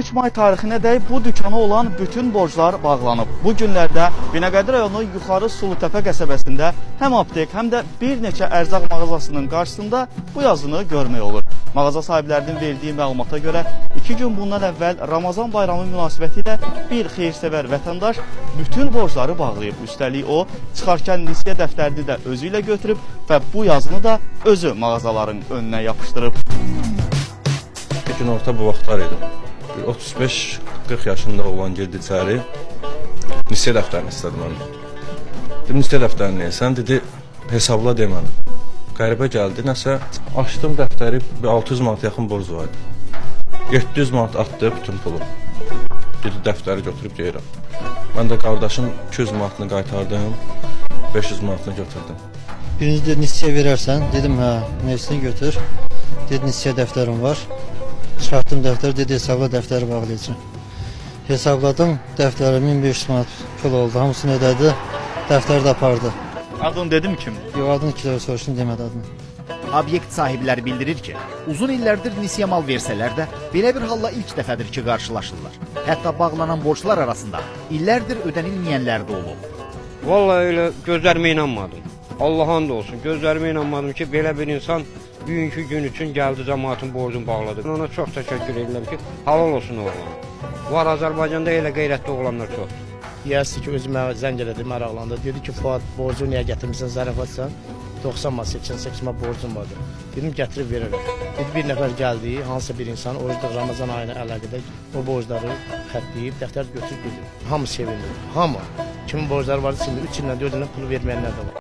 3 may tarixinədək bu dükana olan bütün borclar bağlanıb. Bu günlərdə Binəqədi rayonu Yuxarı Sulutəpə qəsəbəsində həm aptek, həm də bir neçə ərzaq mağazasının qarşısında bu yazını görmək olur. Mağaza sahiblərinin verdiyi məlumata görə 2 gün bundan əvvəl Ramazan bayramı münasibəti ilə bir xeyrsevər vətəndaş bütün borcları bağlayıb. Üstəlik o, çıxarkən nisiyə dəftərini də özü ilə götürüb və bu yazını da özü mağazaların önünə yapışdırıb. Bir gün orta bu vaxtlar idi. 35-40 yaşında olan girdi içəri, nisiyə dəftərini istədi məndən. Dedim, nisiyə dəftərini sən dedi, hesabla deməni. Qəribə gəldi, nəsə açdım dəftəri, 600 manat yaxın borc var idi. 700 manat atdı bütün pulu. Dedi, dəftəri götürüb deyirəm. Mən də qardaşın 200 manatını qaytardım, 500 manatını götürdüm. Birinci dedi, nisiyə verərsən, dedim, hə, nəsini götür. Dedi, nisiyə dəftərim var. Çıxartdım dəftəri, dedi, hesabla dəftəri bağlayacağım. Hesabladım, dəftəri 1500 manat pul oldu. Hamısını ödədi, dəftəri də apardı. Adını dedim kim? Yox, adını 2 dəfə soruşdum, demədi adını. Obyekt sahibləri bildirir ki, uzun illərdir nisiyə mal versələr də, belə bir halla ilk dəfədir ki, qarşılaşırlar. Hətta bağlanan borclar arasında illərdir ödənilməyənlər də olub. Vallahi elə gözlərimə inanmadım. Allah'ın da olsun, gözlərimə inanmadım ki, belə bir insan bugünkü gün üçün gəldi, cəmaatın borcunu bağladı. Ona çox təşəkkür edirəm ki, halal olsun oğlan. Var, Azərbaycanda elə qeyrətli oğlanlar çox. Deyəsi ki, özümə zəng elədi, maraqlandı. Dedi ki, Fuad, borcu niyə gətirmirsən, zərafatsan? 90 manat, 88 manat borcum vardı. Dedim, gətirib verərəm. Dedi, bir nəfər gəldi, hansısa bir insan, orucda Ramazan ayına əlaqədə o borcları xətləyib, dəftər götürüb gedir. Hamı sevindi, hamı. Kimin borcları vardı, şimdi 3 ildən 4 ildən pulu verməyənlər də var.